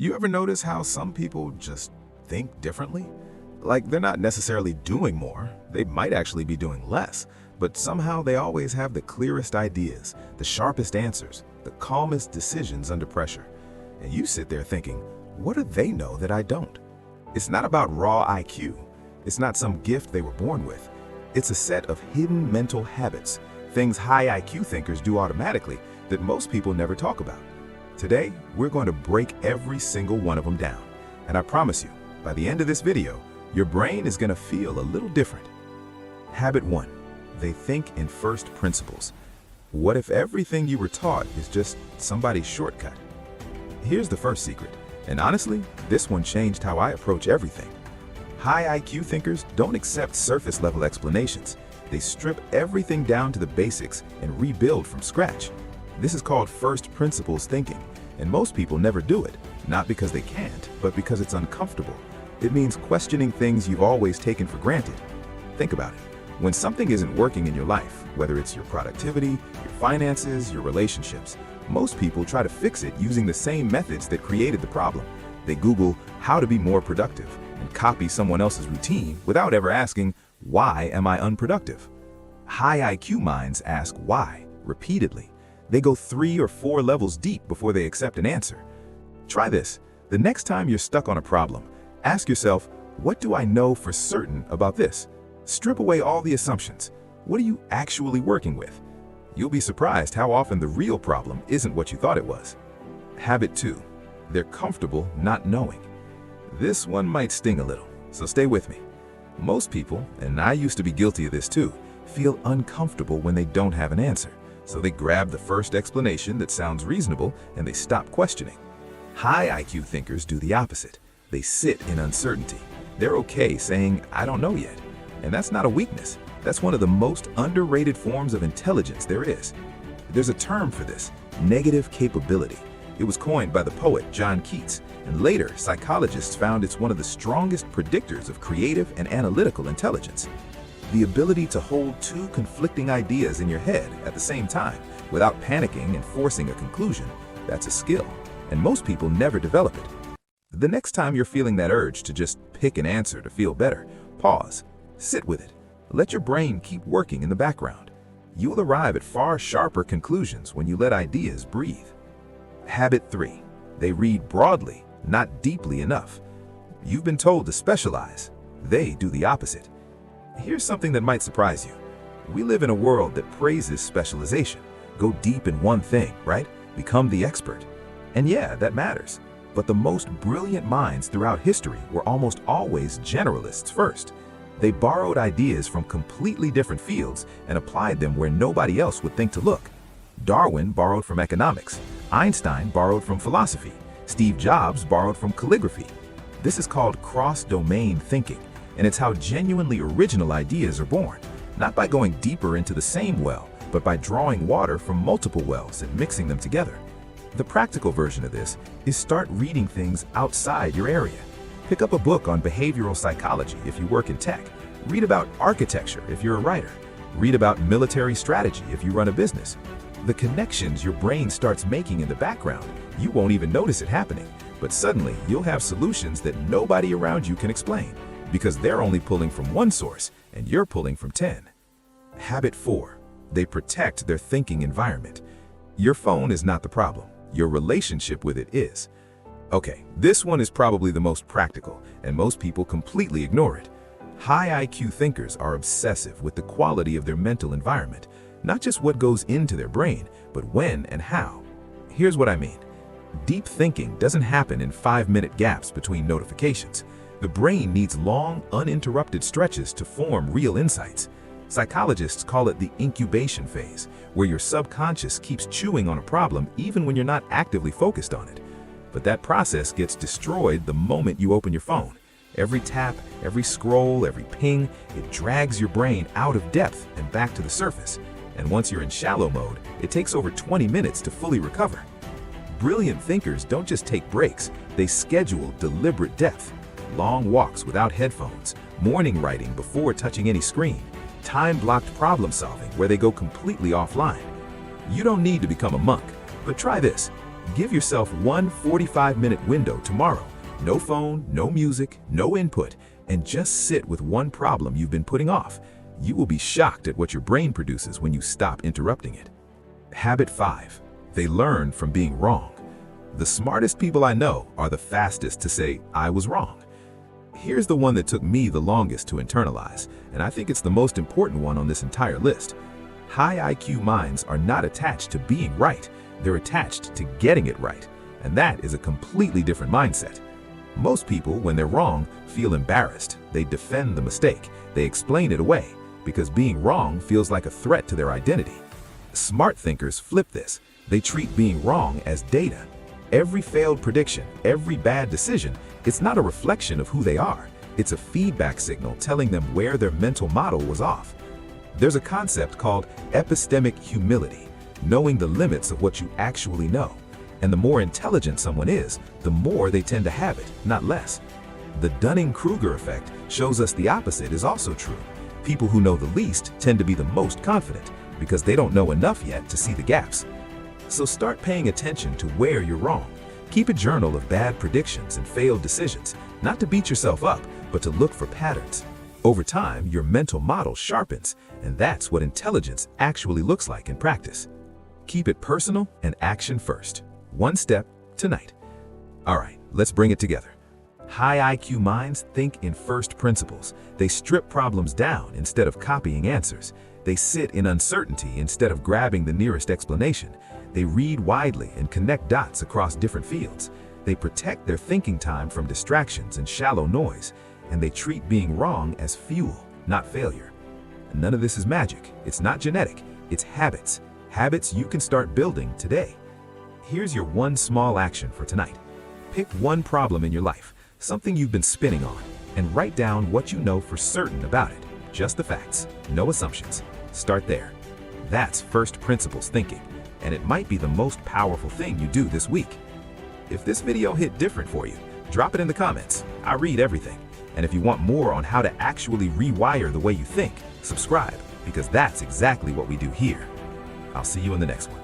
You ever notice how some people just think differently? Like they're not necessarily doing more, they might actually be doing less, but somehow they always have the clearest ideas, the sharpest answers, the calmest decisions under pressure. And you sit there thinking, what do they know that I don't? It's not about raw IQ. It's not some gift they were born with. It's a set of hidden mental habits, things high IQ thinkers do automatically that most people never talk about. Today, we're going to break every single one of them down. And I promise you, by the end of this video, your brain is going to feel a little different. Habit 1. They think in first principles. What if everything you were taught is just somebody's shortcut? Here's the first secret, and honestly, this one changed how I approach everything. High IQ thinkers don't accept surface-level explanations. They strip everything down to the basics and rebuild from scratch. This is called first principles thinking, and most people never do it, not because they can't, but because it's uncomfortable. It means questioning things you've always taken for granted. Think about it. When something isn't working in your life, whether it's your productivity, your finances, your relationships, most people try to fix it using the same methods that created the problem. They Google how to be more productive and copy someone else's routine without ever asking, why am I unproductive? High IQ minds ask why repeatedly. They go 3 or 4 levels deep before they accept an answer. Try this. The next time you're stuck on a problem, ask yourself, what do I know for certain about this? Strip away all the assumptions. What are you actually working with? You'll be surprised how often the real problem isn't what you thought it was. Habit 2. They're comfortable not knowing. This one might sting a little, so stay with me. Most people, and I used to be guilty of this too, feel uncomfortable when they don't have an answer. So they grab the first explanation that sounds reasonable and they stop questioning. High IQ thinkers do the opposite. They sit in uncertainty. They're okay saying, I don't know yet. And that's not a weakness. That's one of the most underrated forms of intelligence there is. There's a term for this, negative capability. It was coined by the poet John Keats, and later psychologists found it's one of the strongest predictors of creative and analytical intelligence. The ability to hold 2 conflicting ideas in your head at the same time without panicking and forcing a conclusion, that's a skill, and most people never develop it. The next time you're feeling that urge to just pick an answer to feel better, pause, sit with it, let your brain keep working in the background. You'll arrive at far sharper conclusions when you let ideas breathe. Habit 3. They read broadly, not deeply enough. You've been told to specialize. They do the opposite. Here's something that might surprise you. We live in a world that praises specialization. Go deep in one thing, right? Become the expert. And yeah, that matters. But the most brilliant minds throughout history were almost always generalists first. They borrowed ideas from completely different fields and applied them where nobody else would think to look. Darwin borrowed from economics. Einstein borrowed from philosophy. Steve Jobs borrowed from calligraphy. This is called cross-domain thinking. And it's how genuinely original ideas are born, not by going deeper into the same well, but by drawing water from multiple wells and mixing them together. The practical version of this is start reading things outside your area. Pick up a book on behavioral psychology if you work in tech. Read about architecture if you're a writer. Read about military strategy if you run a business. The connections your brain starts making in the background, you won't even notice it happening, but suddenly you'll have solutions that nobody around you can explain, because they're only pulling from one source and you're pulling from 10. Habit 4. They protect their thinking environment. Your phone is not the problem. Your relationship with it is. Okay, this one is probably the most practical, and most people completely ignore it. High IQ thinkers are obsessive with the quality of their mental environment, not just what goes into their brain, but when and how. Here's what I mean. Deep thinking doesn't happen in 5-minute gaps between notifications. The brain needs long, uninterrupted stretches to form real insights. Psychologists call it the incubation phase, where your subconscious keeps chewing on a problem even when you're not actively focused on it. But that process gets destroyed the moment you open your phone. Every tap, every scroll, every ping, it drags your brain out of depth and back to the surface. And once you're in shallow mode, it takes over 20 minutes to fully recover. Brilliant thinkers don't just take breaks, they schedule deliberate depth. Long walks without headphones, morning writing before touching any screen, time-blocked problem solving where they go completely offline. You don't need to become a monk, but try this. Give yourself one 45-minute window tomorrow. No phone, no music, no input, and just sit with one problem you've been putting off. You will be shocked at what your brain produces when you stop interrupting it. Habit 5. They learn from being wrong. The smartest people I know are the fastest to say, "I was wrong." Here's the one that took me the longest to internalize, and I think it's the most important one on this entire list. High IQ minds are not attached to being right, they're attached to getting it right, and that is a completely different mindset. Most people, when they're wrong, feel embarrassed. They defend the mistake, they explain it away, because being wrong feels like a threat to their identity. Smart thinkers flip this. They treat being wrong as data. Every failed prediction, every bad decision, it's not a reflection of who they are. It's a feedback signal telling them where their mental model was off. There's a concept called epistemic humility, knowing the limits of what you actually know. And the more intelligent someone is, the more they tend to have it, not less. The Dunning-Kruger effect shows us the opposite is also true. People who know the least tend to be the most confident because they don't know enough yet to see the gaps. So start paying attention to where you're wrong. Keep a journal of bad predictions and failed decisions, not to beat yourself up, but to look for patterns. Over time, your mental model sharpens, and that's what intelligence actually looks like in practice. Keep it personal and action first. One step tonight. All right, let's bring it together. High IQ minds think in first principles. They strip problems down instead of copying answers. They sit in uncertainty instead of grabbing the nearest explanation. They read widely and connect dots across different fields. They protect their thinking time from distractions and shallow noise, and they treat being wrong as fuel, not failure. None of this is magic. It's not genetic. It's habits. Habits you can start building today. Here's your one small action for tonight. Pick one problem in your life, something you've been spinning on, and write down what you know for certain about it. Just the facts, no assumptions. Start there. That's first principles thinking, and it might be the most powerful thing you do this week. If this video hit different for you, drop it in the comments. I read everything. And if you want more on how to actually rewire the way you think, subscribe, because that's exactly what we do here. I'll see you in the next one.